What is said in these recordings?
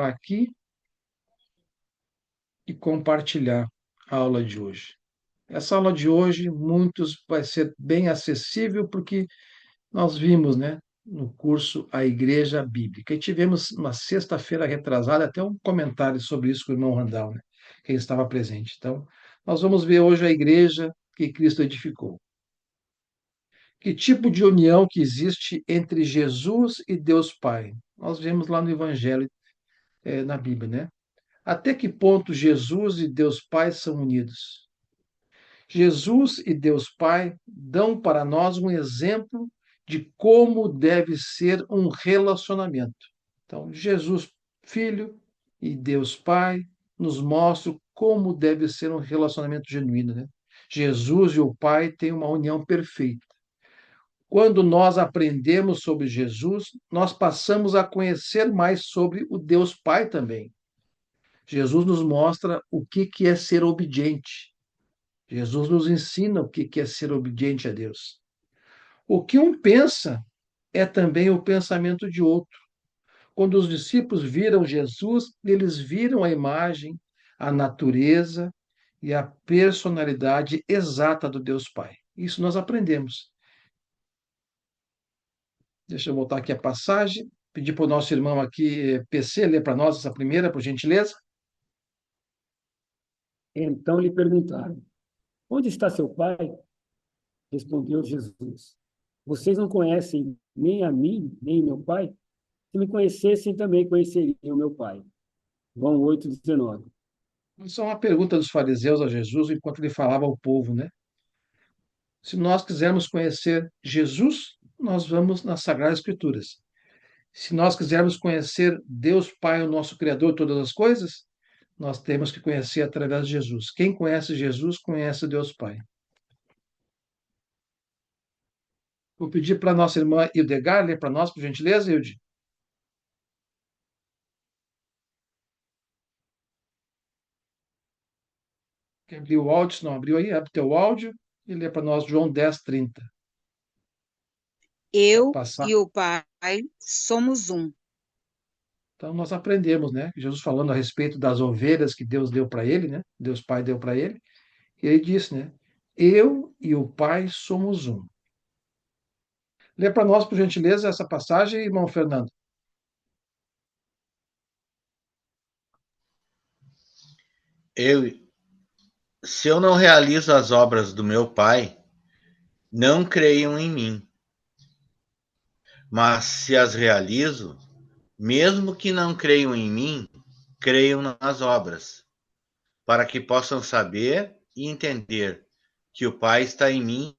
aqui e compartilhar a aula de hoje. Essa aula de hoje, muitos vai ser bem acessível, porque nós vimos, né, no curso A Igreja Bíblica. E tivemos uma sexta-feira retrasada até um comentário sobre isso com o irmão Randall, né, quem estava presente. Então, nós vamos ver hoje a igreja que Cristo edificou. Que tipo de união que existe entre Jesus e Deus Pai? Nós vemos lá no Evangelho, na Bíblia, né? Até que ponto Jesus e Deus Pai são unidos? Jesus e Deus Pai dão para nós um exemplo de como deve ser um relacionamento. Então, Jesus, Filho, e Deus Pai nos mostram como deve ser um relacionamento genuíno, né? Jesus e o Pai têm uma união perfeita. Quando nós aprendemos sobre Jesus, nós passamos a conhecer mais sobre o Deus Pai também. Jesus nos mostra o que é ser obediente. Jesus nos ensina o que é ser obediente a Deus. O que um pensa é também o pensamento de outro. Quando os discípulos viram Jesus, eles viram a imagem, a natureza e a personalidade exata do Deus Pai. Isso nós aprendemos. Deixa eu voltar aqui a passagem. Pedir para o nosso irmão aqui, PC, ler para nós essa primeira, por gentileza. Então lhe perguntaram: Onde está seu pai? Respondeu Jesus: Vocês não conhecem nem a mim, nem meu pai? Se me conhecessem, também conheceriam o meu pai. João 8,19. Isso é uma pergunta dos fariseus a Jesus enquanto ele falava ao povo, né? Se nós quisermos conhecer Jesus, nós vamos nas Sagradas Escrituras. Se nós quisermos conhecer Deus Pai, o nosso Criador de todas as coisas, nós temos que conhecer através de Jesus. Quem conhece Jesus, conhece Deus Pai. Vou pedir para a nossa irmã Hildegar ler para nós, por gentileza, Hilde. Quer abrir o áudio? Se não abriu aí, abre teu áudio e lê para nós João 10:30. Eu Passar. e o Pai somos um. Então, nós aprendemos, né? Jesus falando a respeito das ovelhas que Deus deu para ele, né? Deus Pai deu para ele. E ele disse, né? Eu e o Pai somos um. Lê para nós, por gentileza, essa passagem, irmão Fernando. Se eu não realizo as obras do meu Pai, não creiam em mim. Mas se as realizo, mesmo que não creiam em mim, creiam nas obras, para que possam saber e entender que o Pai está em mim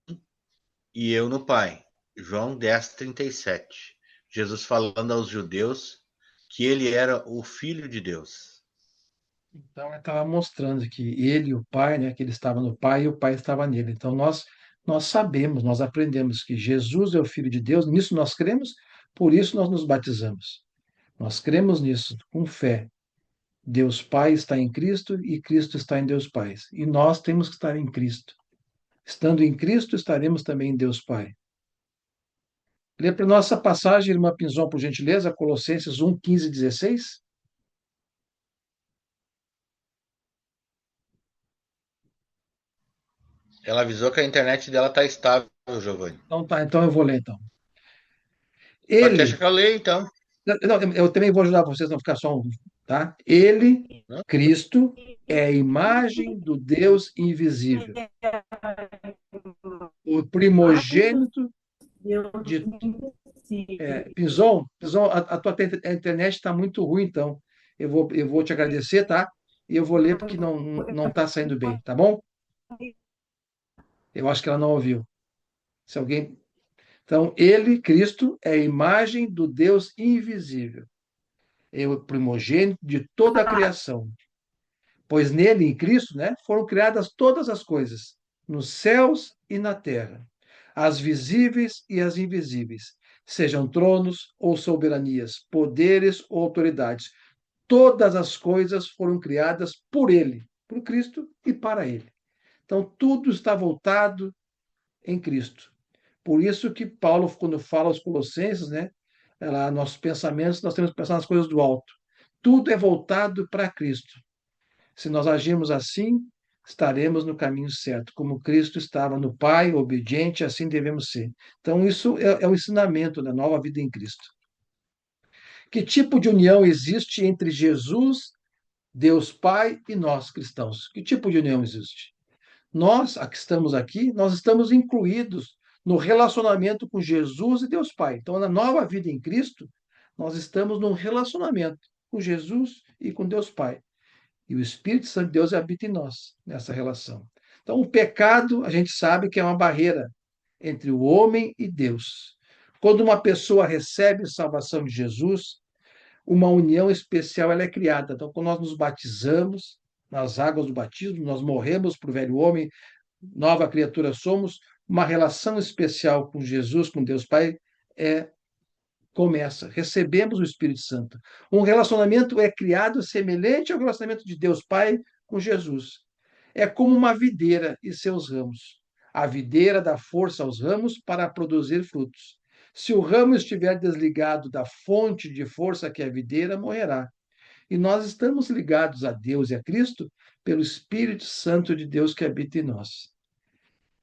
e eu no Pai. João 10:37. Jesus falando aos judeus que ele era o Filho de Deus. Então, ele estava mostrando que ele e o Pai, né? Que ele estava no Pai e o Pai estava nele. Então, nós sabemos, nós aprendemos que Jesus é o Filho de Deus, nisso nós cremos, por isso nós nos batizamos. Nós cremos nisso com fé. Deus Pai está em Cristo e Cristo está em Deus Pai. E nós temos que estar em Cristo. Estando em Cristo, estaremos também em Deus Pai. Lê para nossa passagem, irmã Pinzon, por gentileza, Colossenses 1:15-16. Ela avisou que a internet dela está estável, Giovanni. Então tá, então eu vou ler então. Mas deixa Ele, que eu leio, então. não, eu também vou ajudar vocês a não ficar só um, tá? Ele, Não? Cristo, é a imagem do Deus invisível, o primogênito de Pinzon, a tua internet está muito ruim, então eu vou te agradecer, tá? E eu vou ler porque não está saindo bem, tá bom? Eu acho que ela não ouviu. Se alguém. Então, ele, Cristo, é a imagem do Deus invisível, é o primogênito de toda a criação. Pois nele, em Cristo, né, foram criadas todas as coisas, nos céus e na terra, as visíveis e as invisíveis, sejam tronos ou soberanias, poderes ou autoridades. Todas as coisas foram criadas por ele, por Cristo e para ele. Então, tudo está voltado em Cristo. Por isso que Paulo, quando fala aos Colossenses, né, nossos pensamentos, nós temos que pensar nas coisas do alto. Tudo é voltado para Cristo. Se nós agirmos assim, estaremos no caminho certo. Como Cristo estava no Pai, obediente, assim devemos ser. Então, isso é o ensinamento da nova vida em Cristo. Que tipo de união existe entre Jesus, Deus Pai, e nós cristãos? Que tipo de união existe? Nós, que estamos aqui, nós estamos incluídos no relacionamento com Jesus e Deus Pai. Então, na nova vida em Cristo, nós estamos num relacionamento com Jesus e com Deus Pai. E o Espírito Santo de Deus habita em nós, nessa relação. Então, o pecado, a gente sabe que é uma barreira entre o homem e Deus. Quando uma pessoa recebe a salvação de Jesus, uma união especial ela é criada. Então, quando nós nos batizamos, nas águas do batismo, nós morremos para o velho homem, nova criatura somos, uma relação especial com Jesus, com Deus Pai, é começa. Recebemos o Espírito Santo. Um relacionamento é criado semelhante ao relacionamento de Deus Pai com Jesus. É como uma videira e seus ramos. A videira dá força aos ramos para produzir frutos. Se o ramo estiver desligado da fonte de força que é a videira, morrerá. E nós estamos ligados a Deus e a Cristo pelo Espírito Santo de Deus que habita em nós.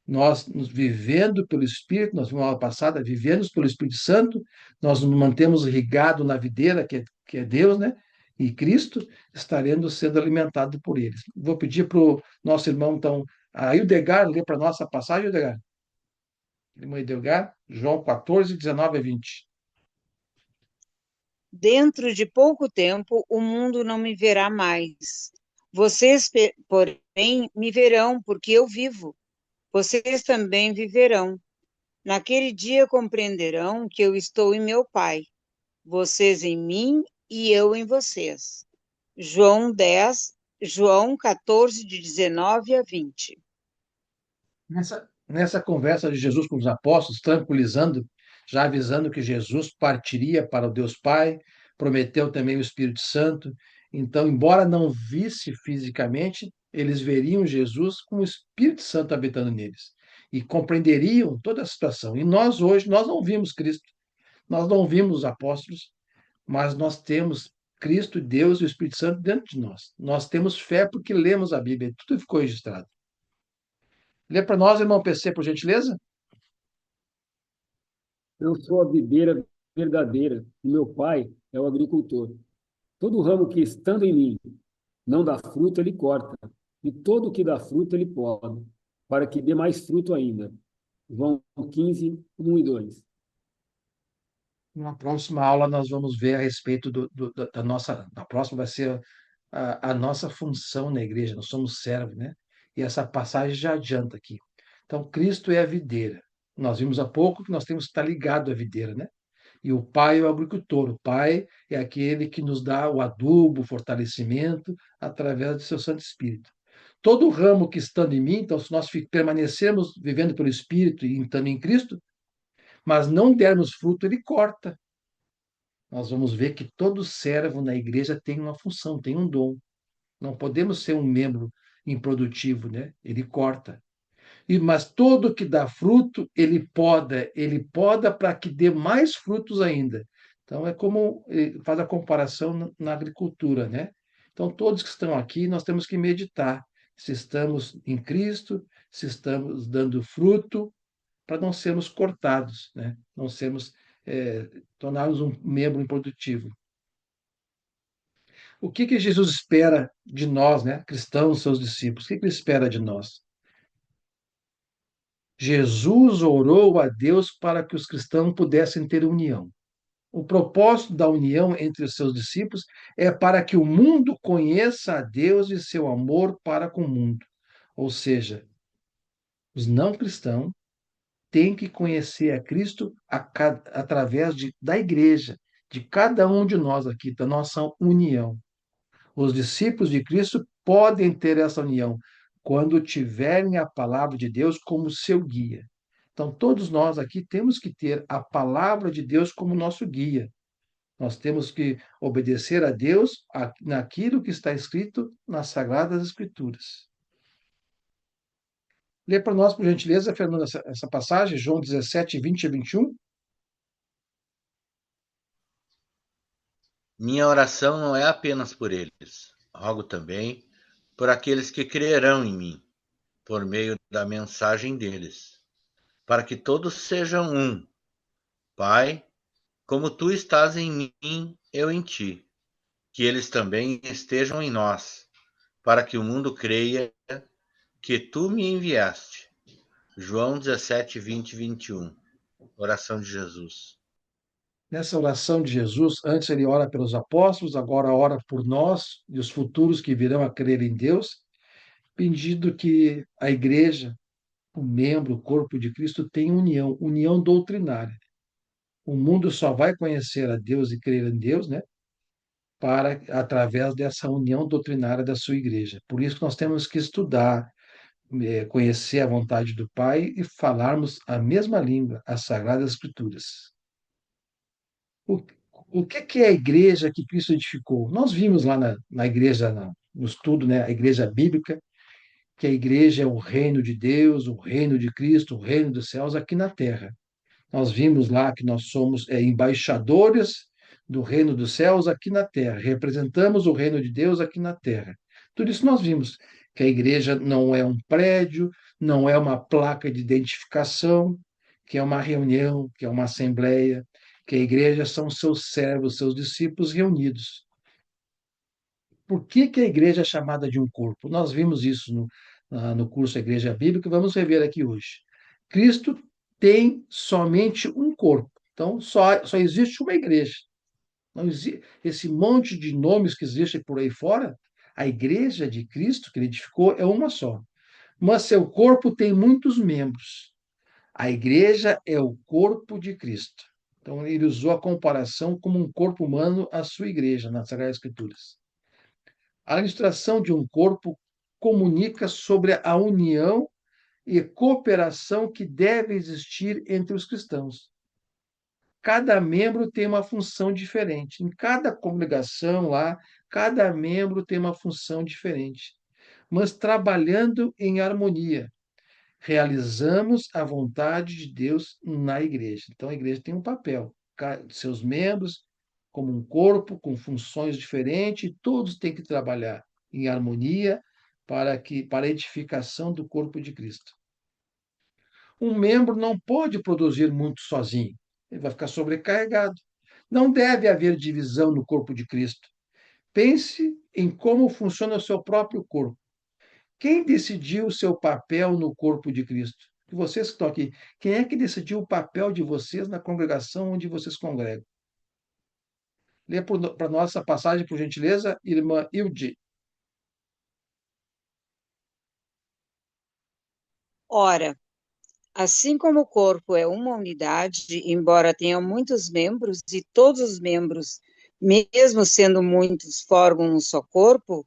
Nós, nos vivendo pelo Espírito, nós vimos na aula passada, vivendo pelo Espírito Santo, nós nos mantemos irrigados na videira, que é Deus, né? E Cristo, estaremos sendo alimentados por eles. Vou pedir para o nosso irmão, então, a Hildegar, ler para a nossa passagem, Hildegar. Irmão Hildegar, João 14, 19 a 20. Dentro de pouco tempo, o mundo não me verá mais. Vocês, porém, me verão, porque eu vivo. Vocês também viverão. Naquele dia compreenderão que eu estou em meu Pai, vocês em mim e eu em vocês. João 14, de 19 a 20. Nessa conversa de Jesus com os apóstolos, tranquilizando, já avisando que Jesus partiria para o Deus Pai, prometeu também o Espírito Santo. Então, embora não visse fisicamente, eles veriam Jesus com o Espírito Santo habitando neles e compreenderiam toda a situação. E nós hoje, nós não vimos Cristo, nós não vimos os apóstolos, mas nós temos Cristo, Deus e o Espírito Santo dentro de nós. Nós temos fé porque lemos a Bíblia, tudo ficou registrado. Lê para nós, irmão PC, por gentileza. Eu sou a videira verdadeira, e meu pai é o agricultor. Todo ramo que estando em mim não dá fruto, ele corta, e todo que dá fruto, ele poda, para que dê mais fruto ainda. João 15, 1 e 2. Na próxima aula, nós vamos ver a respeito da nossa. A próxima vai ser a nossa função na igreja. Nós somos servos, né? E essa passagem já adianta aqui. Então, Cristo é a videira. Nós vimos há pouco que nós temos que estar ligado à videira, né? E o Pai é o agricultor. O Pai é aquele que nos dá o adubo, o fortalecimento, através do seu Santo Espírito. Todo ramo que estando em mim, então, se nós permanecermos vivendo pelo Espírito e estando em Cristo, mas não dermos fruto, ele corta. Nós vamos ver que todo servo na igreja tem uma função, tem um dom. Não podemos ser um membro improdutivo, né? Ele corta. Mas todo que dá fruto, ele poda para que dê mais frutos ainda. Então é como faz a comparação na agricultura, né? Então todos que estão aqui, nós temos que meditar se estamos em Cristo, se estamos dando fruto, para não sermos cortados, né? Não sermos tornarmos um membro improdutivo. O que Jesus espera de nós, né, cristãos, seus discípulos? O que ele espera de nós? Jesus orou a Deus para que os cristãos pudessem ter união. O propósito da união entre os seus discípulos é para que o mundo conheça a Deus e seu amor para com o mundo. Ou seja, os não cristãos têm que conhecer a Cristo através da igreja, de cada um de nós aqui, da nossa união. Os discípulos de Cristo podem ter essa união quando tiverem a palavra de Deus como seu guia. Então, todos nós aqui temos que ter a palavra de Deus como nosso guia. Nós temos que obedecer a Deus naquilo que está escrito nas Sagradas Escrituras. Lê para nós, por gentileza, Fernando, essa passagem, João 17, 20 a 21. Minha oração não é apenas por eles. Rogo também por aqueles que crerão em mim, por meio da mensagem deles, para que todos sejam um. Pai, como tu estás em mim, eu em ti, que eles também estejam em nós, para que o mundo creia que tu me enviaste. João 17, 20 e 21. Oração de Jesus. Nessa oração de Jesus, antes ele ora pelos apóstolos, agora ora por nós e os futuros que virão a crer em Deus, pedindo que a igreja, o membro, o corpo de Cristo, tenha união, união doutrinária. O mundo só vai conhecer a Deus e crer em Deus, né, para através dessa união doutrinária da sua igreja. Por isso que nós temos que estudar, conhecer a vontade do Pai e falarmos a mesma língua, as Sagradas Escrituras. O, o que é a igreja que Cristo edificou? Nós vimos lá na igreja, no estudo, né, a igreja bíblica, que a igreja é o reino de Deus, o reino de Cristo, o reino dos céus aqui na terra. Nós vimos lá que nós somos embaixadores do reino dos céus aqui na terra, representamos o reino de Deus aqui na terra. Tudo isso nós vimos, que a igreja não é um prédio, não é uma placa de identificação, que é uma reunião, que é uma assembleia, que a igreja são seus servos, seus discípulos reunidos. Por que a igreja é chamada de um corpo? Nós vimos isso no curso Igreja Bíblica, vamos rever aqui hoje. Cristo tem somente um corpo. Então, só existe uma igreja. Não existe esse monte de nomes que existem por aí fora. A igreja de Cristo, que ele edificou, é uma só. Mas seu corpo tem muitos membros. A igreja é o corpo de Cristo. Então, ele usou a comparação como um corpo humano à sua igreja, nas Sagradas Escrituras. A ilustração de um corpo comunica sobre a união e cooperação que deve existir entre os cristãos. Cada membro tem uma função diferente. Em cada congregação lá, cada membro tem uma função diferente, mas trabalhando em harmonia. Realizamos a vontade de Deus na igreja. Então, a igreja tem um papel, seus membros, como um corpo, com funções diferentes, todos têm que trabalhar em harmonia para a edificação do corpo de Cristo. Um membro não pode produzir muito sozinho, ele vai ficar sobrecarregado. Não deve haver divisão no corpo de Cristo. Pense em como funciona o seu próprio corpo. Quem decidiu o seu papel no corpo de Cristo? Vocês que estão aqui, quem é que decidiu o papel de vocês na congregação onde vocês congregam? Lê para nós essa passagem, por gentileza, irmã Hilde. Ora, assim como o corpo é uma unidade, embora tenha muitos membros, e todos os membros, mesmo sendo muitos, formam um só corpo,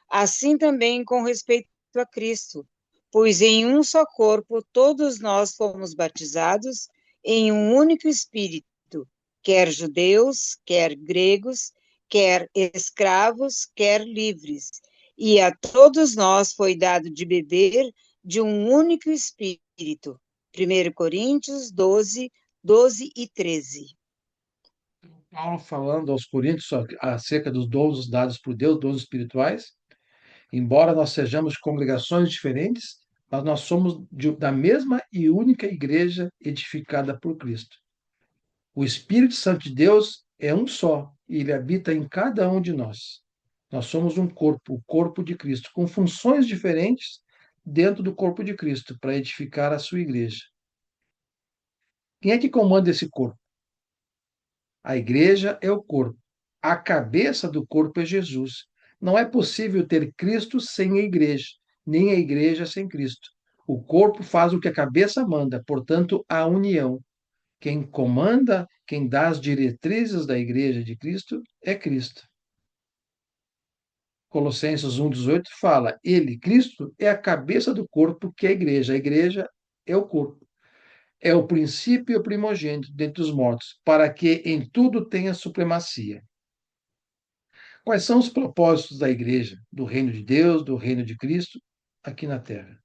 assim também com respeito a Cristo, pois em um só corpo todos nós fomos batizados em um único Espírito, quer judeus, quer gregos, quer escravos, quer livres, e a todos nós foi dado de beber de um único Espírito. 1 Coríntios 12, 12 e 13. Paulo falando aos Coríntios acerca dos dons dados por Deus, dons espirituais. Embora nós sejamos congregações diferentes, mas nós somos da mesma e única igreja edificada por Cristo. O Espírito Santo de Deus é um só e ele habita em cada um de nós. Nós somos um corpo, o corpo de Cristo, com funções diferentes dentro do corpo de Cristo, para edificar a sua igreja. Quem é que comanda esse corpo? A igreja é o corpo. A cabeça do corpo é Jesus. Não é possível ter Cristo sem a igreja, nem a igreja sem Cristo. O corpo faz o que a cabeça manda, portanto, a união. Quem comanda, quem dá as diretrizes da igreja de Cristo é Cristo. Colossenses 1,18 fala: Ele, Cristo, é a cabeça do corpo, que é a igreja. A igreja é o corpo. É o princípio e o primogênito dentre os mortos, para que em tudo tenha supremacia. Quais são os propósitos da igreja, do reino de Deus, do reino de Cristo, aqui na terra?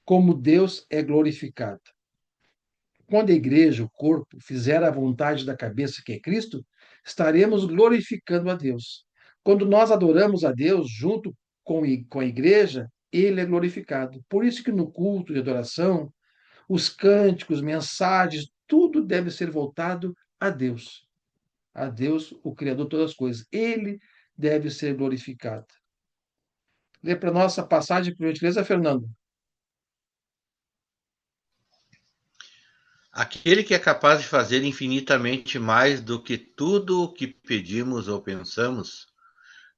Como Deus é glorificado. Quando a igreja, o corpo, fizer a vontade da cabeça, que é Cristo, estaremos glorificando a Deus. Quando nós adoramos a Deus junto com a igreja, ele é glorificado. Por isso que no culto de adoração, os cânticos, mensagens, tudo deve ser voltado a Deus, o Criador de todas as coisas. Ele deve ser glorificado. Lê para nós essa passagem, por gentileza, Fernando. Aquele que é capaz de fazer infinitamente mais do que tudo o que pedimos ou pensamos,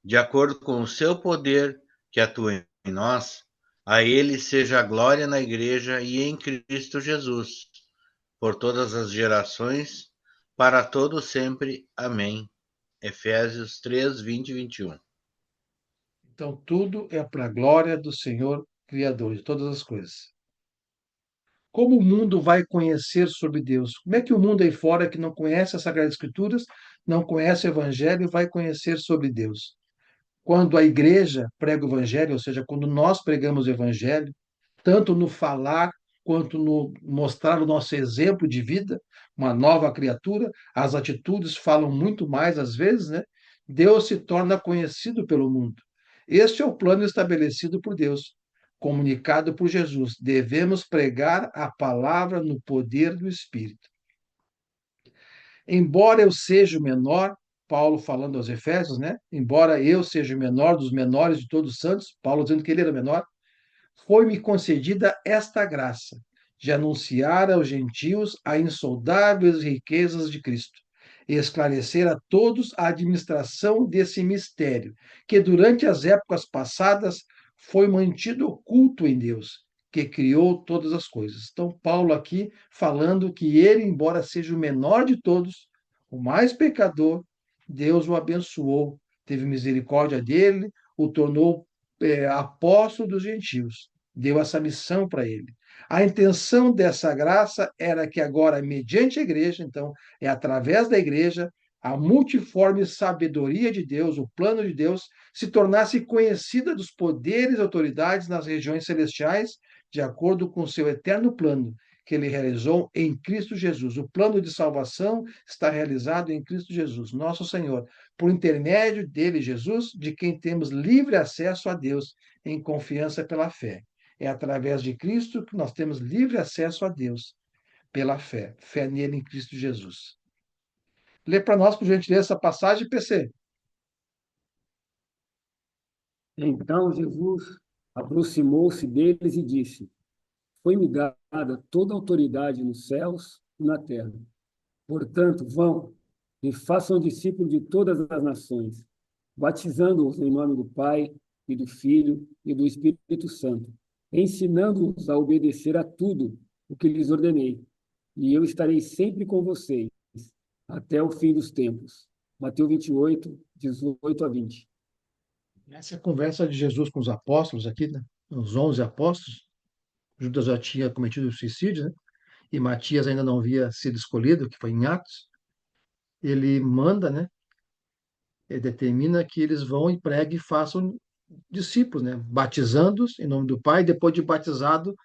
de acordo com o seu poder que atua em nós, a ele seja a glória na igreja e em Cristo Jesus, por todas as gerações, para todo sempre. Amém. Efésios 3, 20 e 21. Então, tudo é para a glória do Senhor, Criador de todas as coisas. Como o mundo vai conhecer sobre Deus? Como é que o mundo aí fora que não conhece as Sagradas Escrituras, não conhece o Evangelho, vai conhecer sobre Deus? Quando a igreja prega o Evangelho, ou seja, quando nós pregamos o Evangelho, tanto no falar quanto no mostrar o nosso exemplo de vida, uma nova criatura, as atitudes falam muito mais às vezes, né? Deus se torna conhecido pelo mundo. Este é o plano estabelecido por Deus, comunicado por Jesus. Devemos pregar a palavra no poder do Espírito. Embora eu seja o menor, Paulo falando aos Efésios, né? Embora eu seja o menor dos menores de todos os santos, Paulo dizendo que ele era menor, foi-me concedida esta graça de anunciar aos gentios as insondáveis riquezas de Cristo e esclarecer a todos a administração desse mistério, que durante as épocas passadas foi mantido oculto em Deus, que criou todas as coisas. Então, Paulo aqui falando que ele, embora seja o menor de todos, o mais pecador, Deus o abençoou, teve misericórdia dele, o tornou apóstolo dos gentios, deu essa missão para ele. A intenção dessa graça era que agora, mediante a igreja, então, é através da igreja, a multiforme sabedoria de Deus, o plano de Deus, se tornasse conhecida dos poderes e autoridades nas regiões celestiais, de acordo com o seu eterno plano, que ele realizou em Cristo Jesus. O plano de salvação está realizado em Cristo Jesus, nosso Senhor, por intermédio dele, Jesus, de quem temos livre acesso a Deus em confiança pela fé. É através de Cristo que nós temos livre acesso a Deus pela fé, fé nele em Cristo Jesus. Lê para nós, por gentileza, essa passagem, PC. Então Jesus aproximou-se deles e disse: Foi-me dada toda a autoridade nos céus e na terra. Portanto, vão e façam discípulos de todas as nações, batizando-os em nome do Pai e do Filho e do Espírito Santo, ensinando-os a obedecer a tudo o que lhes ordenei. E eu estarei sempre com vocês até o fim dos tempos. Mateus 28, 18 a 20. Essa é a conversa de Jesus com os apóstolos aqui, né? Os 11 apóstolos. Judas já tinha cometido suicídio, né? E Matias ainda não havia sido escolhido, que foi em Atos. Ele manda, né? Ele determina que eles vão e preguem e façam discípulos, né? Batizando-os em nome do Pai, depois de batizado,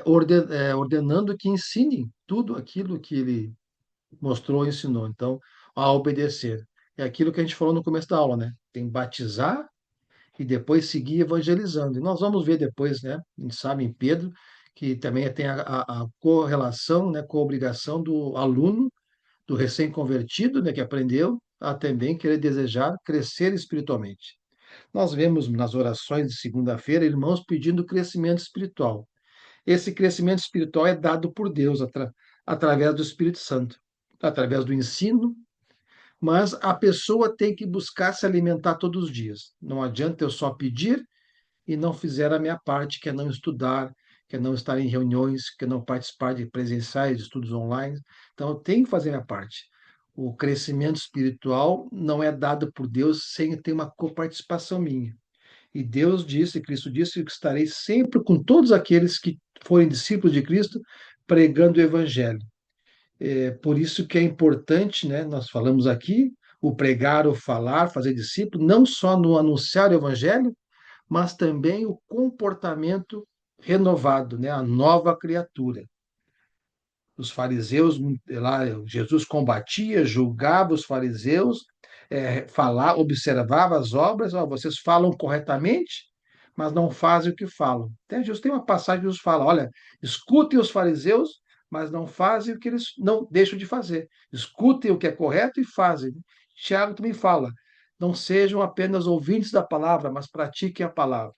ordenando que ensinem tudo aquilo que ele mostrou e ensinou. Então, a obedecer. É aquilo que a gente falou no começo da aula, né? Tem batizar e depois seguir evangelizando. E nós vamos ver depois, né? A gente sabe em Pedro que também tem a correlação, né, com a obrigação do aluno, do recém-convertido, né, que aprendeu, a também querer desejar crescer espiritualmente. Nós vemos nas orações de segunda-feira irmãos pedindo crescimento espiritual. Esse crescimento espiritual é dado por Deus através do Espírito Santo, através do ensino, mas a pessoa tem que buscar se alimentar todos os dias. Não adianta eu só pedir e não fizer a minha parte, que é não estudar, que é não estar em reuniões, que é não participar de presenciais, de estudos online. Então, eu tenho que fazer a minha parte. O crescimento espiritual não é dado por Deus sem ter uma coparticipação minha. E Deus disse, Cristo disse, que estarei sempre com todos aqueles que forem discípulos de Cristo, pregando o Evangelho. É por isso que é importante, né? Nós falamos aqui, o pregar, o falar, fazer discípulo, não só no anunciar o Evangelho, mas também o comportamento renovado, né? A nova criatura. Os fariseus, lá, Jesus combatia, julgava os fariseus, observava as obras, ó, vocês falam corretamente, mas não fazem o que falam. Jesus tem uma passagem que Jesus fala, olha, escutem os fariseus, mas não fazem o que eles não deixam de fazer. Escutem o que é correto e fazem. Tiago também fala, não sejam apenas ouvintes da palavra, mas pratiquem a palavra.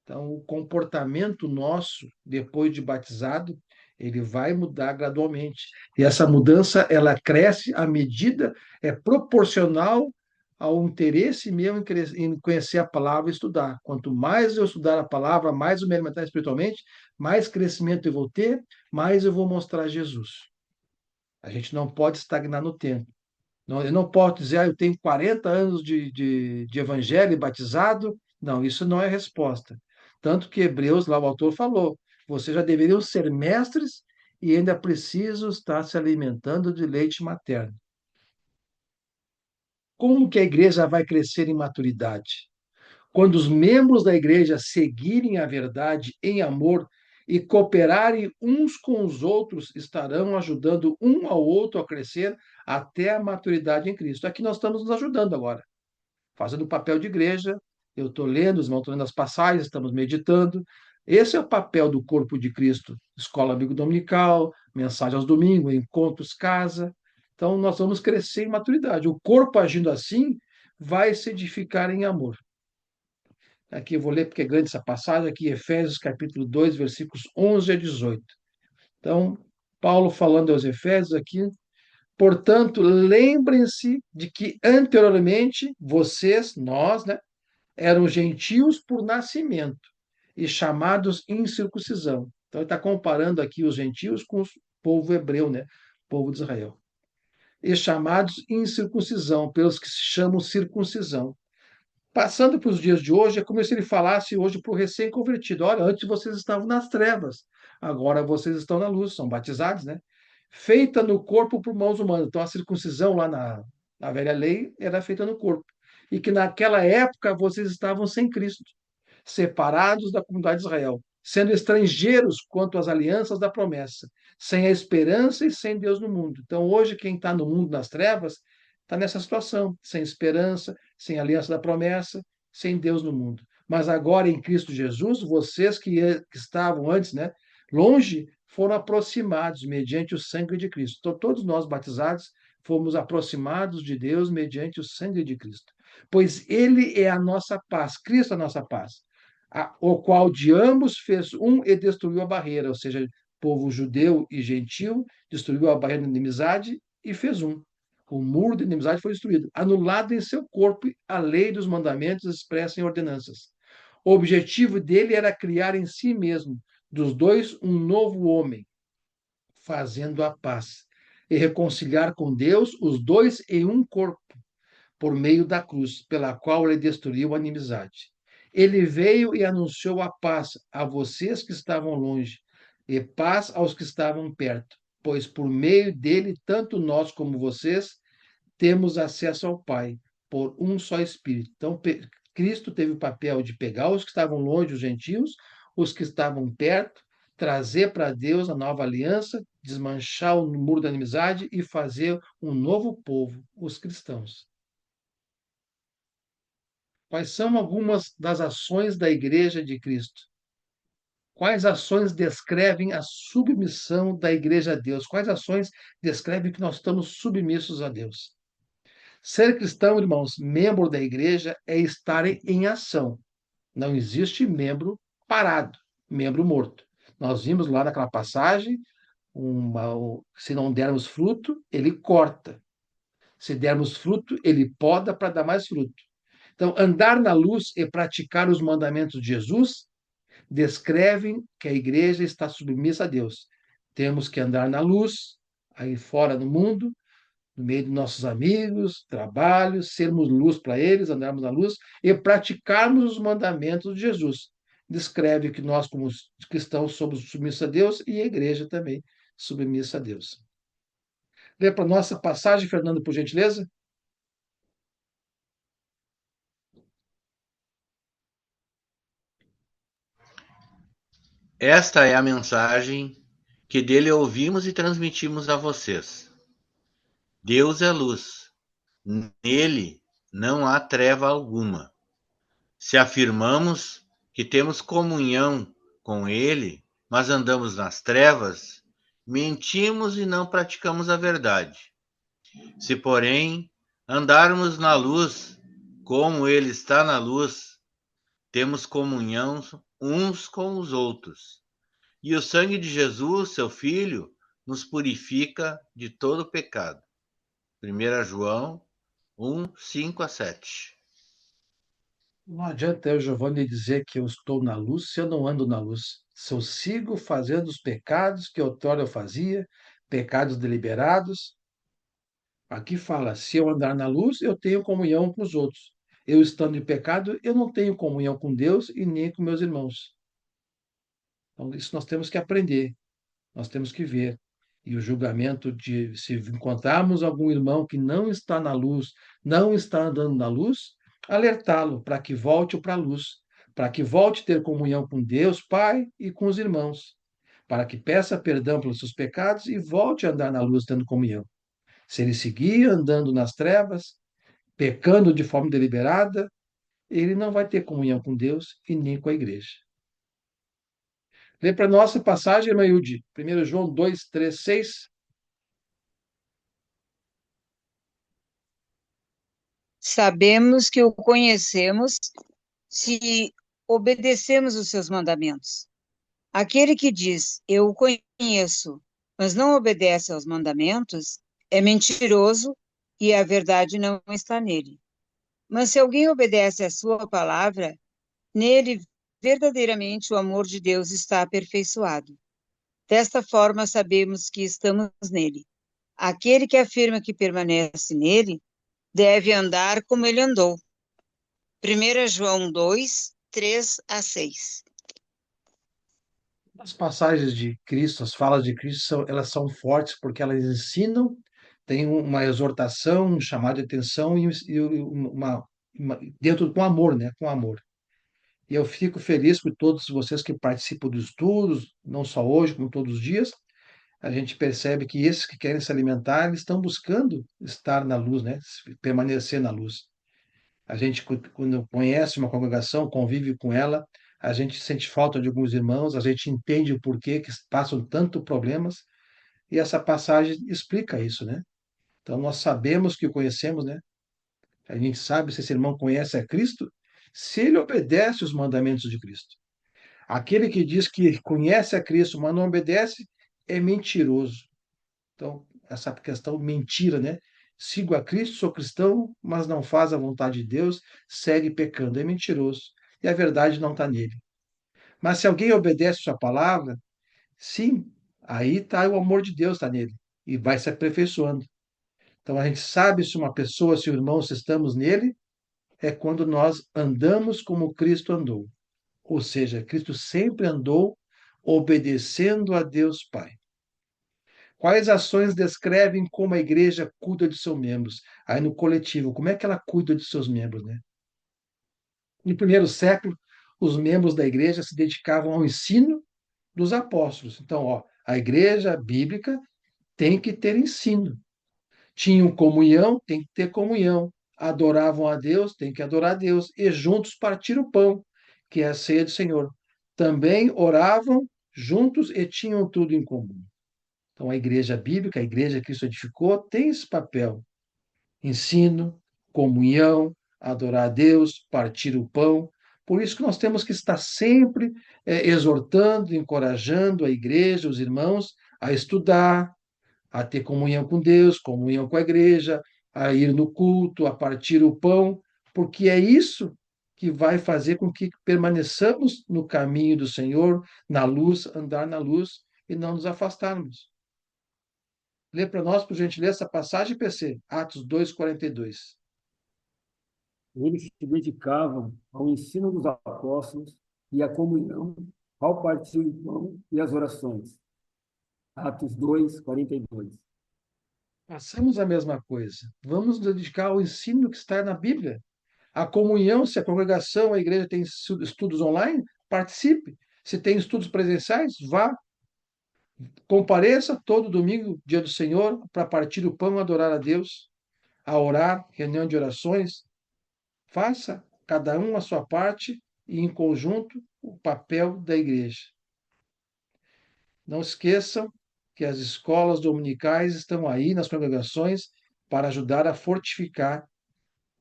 Então, o comportamento nosso, depois de batizado, ele vai mudar gradualmente. E essa mudança, ela cresce à medida, é proporcional ao interesse meu em conhecer a palavra e estudar. Quanto mais eu estudar a palavra, mais eu me alimentar espiritualmente, mais crescimento eu vou ter, mais eu vou mostrar Jesus. A gente não pode estagnar no tempo. Não, eu não posso dizer, eu tenho 40 anos de evangelho e batizado. Não, isso não é resposta. Tanto que Hebreus, lá o autor falou, vocês já deveriam ser mestres e ainda precisam estar se alimentando de leite materno. Como que a igreja vai crescer em maturidade? Quando os membros da igreja seguirem a verdade em amor e cooperarem uns com os outros, estarão ajudando um ao outro a crescer até a maturidade em Cristo. Aqui nós estamos nos ajudando agora, fazendo o papel de igreja. Eu estou lendo, os irmãos estão lendo as passagens, estamos meditando. Esse é o papel do corpo de Cristo. Escola Amigo Dominical, mensagem aos domingos, encontros, casa. Então, nós vamos crescer em maturidade. O corpo agindo assim vai se edificar em amor. Aqui eu vou ler porque é grande essa passagem, aqui Efésios capítulo 2, versículos 11 a 18. Então, Paulo falando aos Efésios aqui, portanto, lembrem-se de que anteriormente vocês, nós, né, eram gentios por nascimento e chamados incircuncisão. Então, ele está comparando aqui os gentios com o povo hebreu, né, povo de Israel. E chamados incircuncisão, pelos que se chamam circuncisão. Passando para os dias de hoje, é como se ele falasse hoje para o recém-convertido: olha, antes vocês estavam nas trevas, agora vocês estão na luz, são batizados, né? Feita no corpo por mãos humanas. Então, a circuncisão lá na velha lei era feita no corpo. E que naquela época vocês estavam sem Cristo, separados da comunidade de Israel, sendo estrangeiros quanto às alianças da promessa, sem a esperança e sem Deus no mundo. Então, hoje, quem está no mundo nas trevas está nessa situação, sem esperança, sem aliança da promessa, sem Deus no mundo. Mas agora, em Cristo Jesus, vocês que estavam antes, né, longe, foram aproximados mediante o sangue de Cristo. Então, todos nós batizados fomos aproximados de Deus mediante o sangue de Cristo. Pois Ele é a nossa paz, Cristo é a nossa paz, o qual de ambos fez um e destruiu a barreira, ou seja, povo judeu e gentil, destruiu a barreira da inimizade e fez um. O muro da inimizade foi destruído, anulado em seu corpo a lei dos mandamentos expressa em ordenanças. O objetivo dele era criar em si mesmo, dos dois, um novo homem, fazendo a paz, e reconciliar com Deus os dois em um corpo, por meio da cruz, pela qual ele destruiu a inimizade. Ele veio e anunciou a paz a vocês que estavam longe, e paz aos que estavam perto, pois por meio dele, tanto nós como vocês, temos acesso ao Pai, por um só Espírito. Então, Cristo teve o papel de pegar os que estavam longe, os gentios, os que estavam perto, trazer para Deus a nova aliança, desmanchar o muro da inimizade e fazer um novo povo, os cristãos. Quais são algumas das ações da Igreja de Cristo? Quais ações descrevem a submissão da Igreja a Deus? Quais ações descrevem que nós estamos submissos a Deus? Ser cristão, irmãos, membro da igreja, é estar em ação. Não existe membro parado, membro morto. Nós vimos lá naquela passagem, se não dermos fruto, ele corta. Se dermos fruto, ele poda para dar mais fruto. Então, andar na luz e praticar os mandamentos de Jesus descrevem que a igreja está submissa a Deus. Temos que andar na luz, aí fora no mundo, no meio dos nossos amigos, trabalhos, sermos luz para eles, andarmos na luz e praticarmos os mandamentos de Jesus. Descreve que nós, como cristãos, somos submissos a Deus e a igreja também submissa a Deus. Lê para a nossa passagem, Fernando, por gentileza. Esta é a mensagem que dele ouvimos e transmitimos a vocês. Deus é luz. Nele não há treva alguma. Se afirmamos que temos comunhão com ele, mas andamos nas trevas, mentimos e não praticamos a verdade. Se, porém, andarmos na luz, como ele está na luz, temos comunhão uns com os outros. E o sangue de Jesus, seu Filho, nos purifica de todo pecado. 1 João 1, 5 a 7. Não adianta eu, Giovanni, dizer que eu estou na luz se eu não ando na luz. Se eu sigo fazendo os pecados que outrora eu fazia, pecados deliberados. Aqui fala, se eu andar na luz, eu tenho comunhão com os outros. Eu estando em pecado, eu não tenho comunhão com Deus e nem com meus irmãos. Então, isso nós temos que aprender, nós temos que ver. E o julgamento de se encontrarmos algum irmão que não está na luz, não está andando na luz, alertá-lo para que volte para a luz, para que volte a ter comunhão com Deus, Pai e com os irmãos, para que peça perdão pelos seus pecados e volte a andar na luz, tendo comunhão. Se ele seguir andando nas trevas, pecando de forma deliberada, ele não vai ter comunhão com Deus e nem com a igreja. Lê para nós a passagem, Mailde, 1 João 2, 3, 6. Sabemos que o conhecemos se obedecemos os seus mandamentos. Aquele que diz, eu o conheço, mas não obedece aos mandamentos, é mentiroso e a verdade não está nele. Mas se alguém obedece à sua palavra, nele verdadeiramente o amor de Deus está aperfeiçoado. Desta forma sabemos que estamos nele. Aquele que afirma que permanece nele deve andar como ele andou. 1 João 2, 3 a 6. As passagens de Cristo, as falas de Cristo, elas são fortes porque elas ensinam, têm uma exortação, um chamado de atenção e dentro com amor, né? Com amor. E eu fico feliz por todos vocês que participam dos estudos, não só hoje, como todos os dias. A gente percebe que esses que querem se alimentar, eles estão buscando estar na luz, né? Permanecer na luz. A gente, quando conhece uma congregação, convive com ela, a gente sente falta de alguns irmãos, a gente entende o porquê que passam tanto problemas, e essa passagem explica isso, né? Então, nós sabemos que o conhecemos, né? A gente sabe se esse irmão conhece a Cristo, se ele obedece os mandamentos de Cristo. Aquele que diz que conhece a Cristo, mas não obedece, é mentiroso. Então, essa questão mentira, né? Sigo a Cristo, sou cristão, mas não faz a vontade de Deus, segue pecando, é mentiroso. E a verdade não está nele. Mas se alguém obedece sua palavra, sim, aí está o amor de Deus está nele e vai se aperfeiçoando. Então a gente sabe se uma pessoa, se o irmão, se estamos nele, é quando nós andamos como Cristo andou. Ou seja, Cristo sempre andou obedecendo a Deus Pai. Quais ações descrevem como a igreja cuida de seus membros? Aí no coletivo, como é que ela cuida de seus membros, né? No primeiro século, os membros da igreja se dedicavam ao ensino dos apóstolos. Então, ó, a igreja bíblica tem que ter ensino. Tinham comunhão, tem que ter comunhão. Adoravam a Deus, tem que adorar a Deus. E juntos partiram o pão, que é a ceia do Senhor. Também oravam juntos e tinham tudo em comum. Então, a igreja bíblica, a igreja que Cristo edificou, tem esse papel: ensino, comunhão, adorar a Deus, partir o pão. Por isso que nós temos que estar sempre exortando, encorajando a igreja, os irmãos, a estudar, a ter comunhão com Deus, comunhão com a igreja, a ir no culto, a partir o pão, porque é isso que vai fazer com que permaneçamos no caminho do Senhor, na luz, andar na luz e não nos afastarmos. Lê para nós, por gentileza, essa passagem, PC, Atos 2:42. Eles se dedicavam ao ensino dos apóstolos e à comunhão, ao partir do pão e às orações. Atos 2, 42. Façamos a mesma coisa. Vamos nos dedicar ao ensino que está na Bíblia. A comunhão, se a congregação, a igreja tem estudos online, participe. Se tem estudos presenciais, vá. Compareça todo domingo, dia do Senhor, para partir o pão e adorar a Deus, a orar, reunião de orações. Faça cada um a sua parte e, em conjunto, o papel da igreja. Não esqueçam que as escolas dominicais estão aí nas congregações para ajudar a fortificar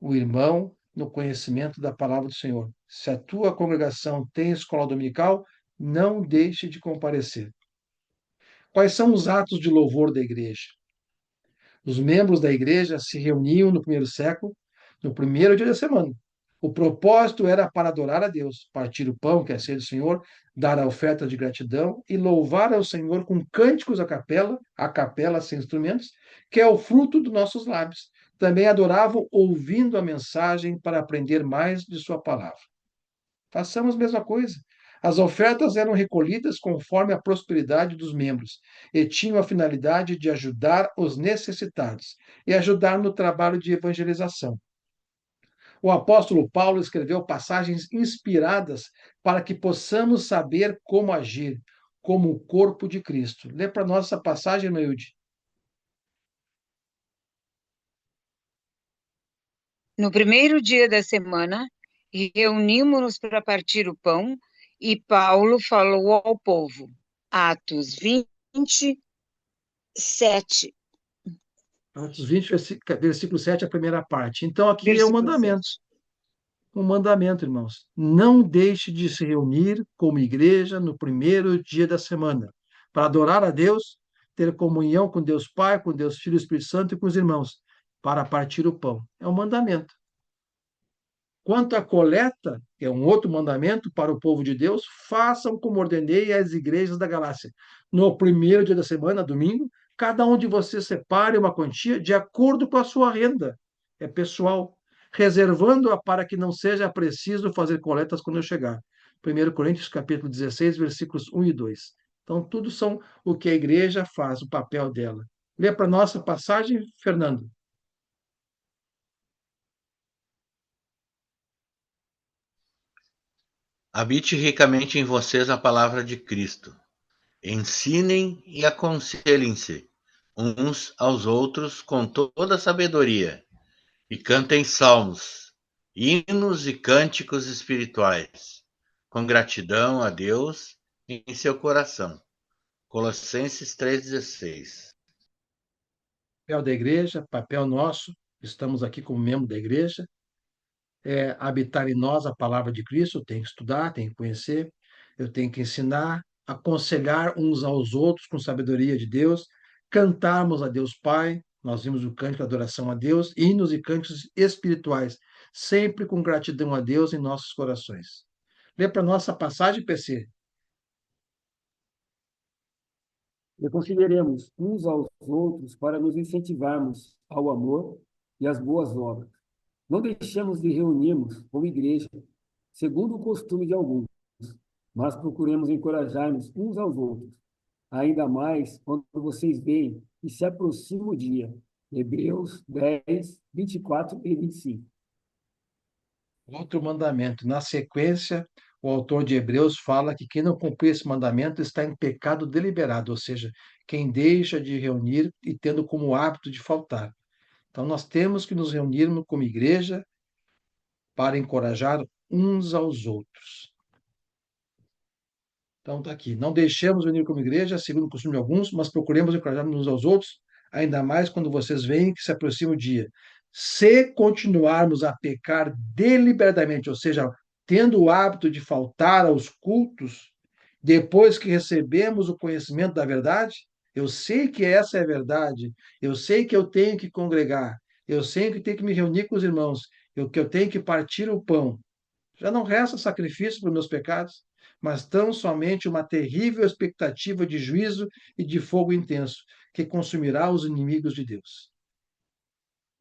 o irmão no conhecimento da palavra do Senhor. Se a tua congregação tem escola dominical, não deixe de comparecer. Quais são os atos de louvor da igreja? Os membros da igreja se reuniam no primeiro século, no primeiro dia da semana. O propósito era para adorar a Deus, partir o pão, que é a ceia do Senhor, dar a oferta de gratidão e louvar ao Senhor com cânticos a capela sem instrumentos, que é o fruto dos nossos lábios. Também adoravam ouvindo a mensagem para aprender mais de sua palavra. Façamos a mesma coisa. As ofertas eram recolhidas conforme a prosperidade dos membros e tinham a finalidade de ajudar os necessitados e ajudar no trabalho de evangelização. O apóstolo Paulo escreveu passagens inspiradas para que possamos saber como agir como o corpo de Cristo. Lê para nós essa passagem, Neilde. No primeiro dia da semana, reunimos-nos para partir o pão e Paulo falou ao povo. Atos 27, Atos 20, versículo 7, a primeira parte. Então, aqui é o versículo mandamento. 7. Um mandamento, irmãos. Não deixe de se reunir como igreja no primeiro dia da semana, para adorar a Deus, ter comunhão com Deus Pai, com Deus Filho e Espírito Santo e com os irmãos, para partir o pão. É um mandamento. Quanto à coleta, que é um outro mandamento para o povo de Deus, façam como ordenei às igrejas da Galácia. No primeiro dia da semana, domingo, cada um de vocês separe uma quantia de acordo com a sua renda. É pessoal, reservando-a para que não seja preciso fazer coletas quando eu chegar. 1 Coríntios capítulo 16, versículos 1 e 2. Então, tudo são o que a igreja faz, o papel dela. Lê para a nossa passagem, Fernando. Habite ricamente em vocês a palavra de Cristo. Ensinem e aconselhem-se uns aos outros com toda sabedoria, e cantem salmos, hinos e cânticos espirituais, com gratidão a Deus em seu coração. Colossenses 3,16. Papel da igreja, papel nosso, estamos aqui como membro da igreja, é habitar em nós a palavra de Cristo, eu tenho que estudar, tenho que conhecer, eu tenho que ensinar, aconselhar uns aos outros com sabedoria de Deus, cantarmos a Deus Pai, nós vimos o cântico de adoração a Deus, hinos e cânticos espirituais, sempre com gratidão a Deus em nossos corações. Lê para nossa passagem, PC. E consideremos uns aos outros para nos incentivarmos ao amor e às boas obras. Não deixemos de reunirmos como igreja, segundo o costume de alguns, mas procuremos encorajar-nos uns aos outros, ainda mais quando vocês veem que se aproxima o dia. Hebreus 10, 24 e 25. Outro mandamento. Na sequência, o autor de Hebreus fala que quem não cumprir esse mandamento está em pecado deliberado, ou seja, quem deixa de reunir e tendo como hábito de faltar. Então, nós temos que nos reunirmos como igreja para encorajar uns aos outros. Então, está aqui. Não deixemos venir como igreja, segundo o costume de alguns, mas procuremos encorajar uns aos outros, ainda mais quando vocês veem que se aproxima o dia. Se continuarmos a pecar deliberadamente, ou seja, tendo o hábito de faltar aos cultos, depois que recebemos o conhecimento da verdade, eu sei que essa é a verdade, eu sei que eu tenho que congregar, eu sei que tenho que me reunir com os irmãos, que eu tenho que partir o pão. Já não resta sacrifício para os meus pecados, mas tão somente uma terrível expectativa de juízo e de fogo intenso, que consumirá os inimigos de Deus.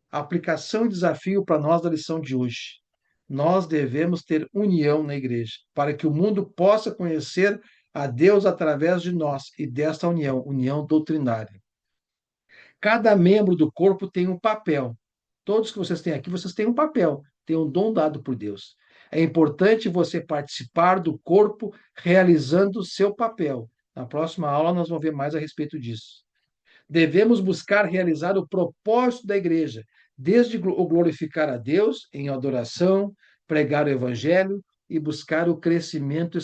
A aplicação e desafio para nós da lição de hoje. Nós devemos ter união na igreja, para que o mundo possa conhecer a Deus através de nós e desta união, união doutrinária. Cada membro do corpo tem um papel. Todos que vocês têm aqui, vocês têm um papel, têm um dom dado por Deus. É importante você participar do corpo realizando o seu papel, Na próxima aula, nós vamos ver mais a respeito disso. Devemos buscar realizar o propósito da igreja, desde o glorificar a Deus em adoração, pregar o evangelho e buscar o crescimento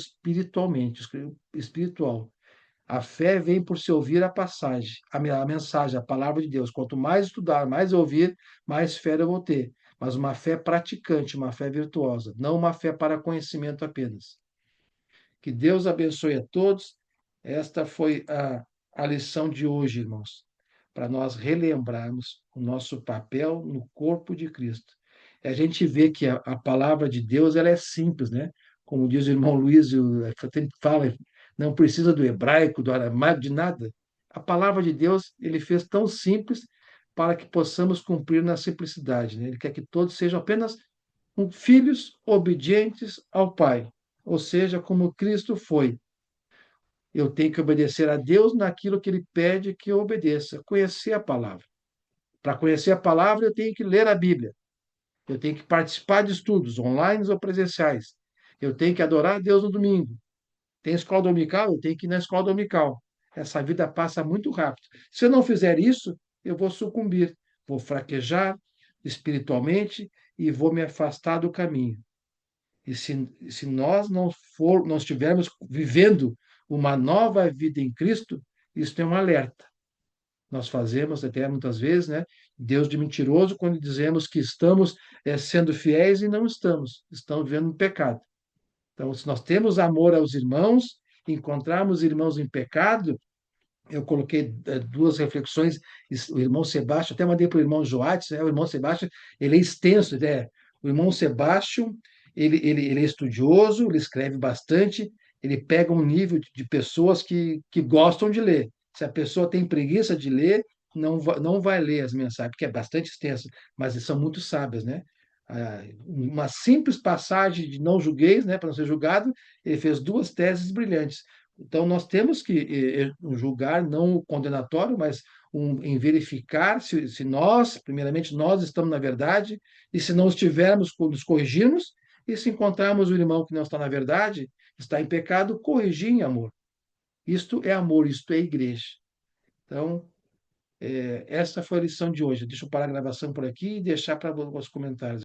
espiritual. A fé vem por se ouvir a passagem, a mensagem, a palavra de Deus. Quanto mais estudar, mais ouvir, mais fé eu vou ter. Mas uma fé praticante, uma fé virtuosa, não uma fé para conhecimento apenas. Que Deus abençoe a todos. Esta foi a lição de hoje, irmãos, para nós relembrarmos o nosso papel no corpo de Cristo. E a gente vê que a palavra de Deus ela é simples, né? Como diz o irmão Luiz, eu sempre fala, não precisa do hebraico, do aramaico, de nada. A palavra de Deus ele fez tão simples para que possamos cumprir na simplicidade, né? Ele quer que todos sejam apenas filhos obedientes ao Pai, ou seja, como Cristo foi. Eu tenho que obedecer a Deus naquilo que Ele pede que eu obedeça, conhecer a palavra. Para conhecer a palavra, eu tenho que ler a Bíblia. Eu tenho que participar de estudos, online ou presenciais. Eu tenho que adorar a Deus no domingo. Tem escola dominical? Eu tenho que ir na escola dominical. Essa vida passa muito rápido. Se eu não fizer isso, eu vou sucumbir, vou fraquejar espiritualmente e vou me afastar do caminho. E se nós não estivermos vivendo uma nova vida em Cristo, isso é um alerta. Nós fazemos até muitas vezes, né? Deus de mentiroso quando dizemos que estamos sendo fiéis e não estamos. Estamos vivendo no pecado. Então, se nós temos amor aos irmãos, encontrarmos irmãos em pecado, eu coloquei duas reflexões, o irmão Sebastião, até mandei para o irmão Joates, né? O irmão Sebastião, ele é extenso, né? O irmão Sebastião, ele é estudioso, ele escreve bastante, ele pega um nível de pessoas que gostam de ler. Se a pessoa tem preguiça de ler, não vai ler as mensagens, porque é bastante extenso, mas são muito sábias, né? Uma simples passagem de não julgueis, né, para não ser julgado, ele fez duas teses brilhantes. Então, nós temos que julgar, não o condenatório, mas em verificar se nós, primeiramente, nós estamos na verdade, e se não estivermos, nos corrigirmos, e se encontrarmos o irmão que não está na verdade, está em pecado, corrigir em amor. Isto é amor, isto é igreja. Então, essa foi a lição de hoje. Deixa eu parar a gravação por aqui e deixar para os comentários.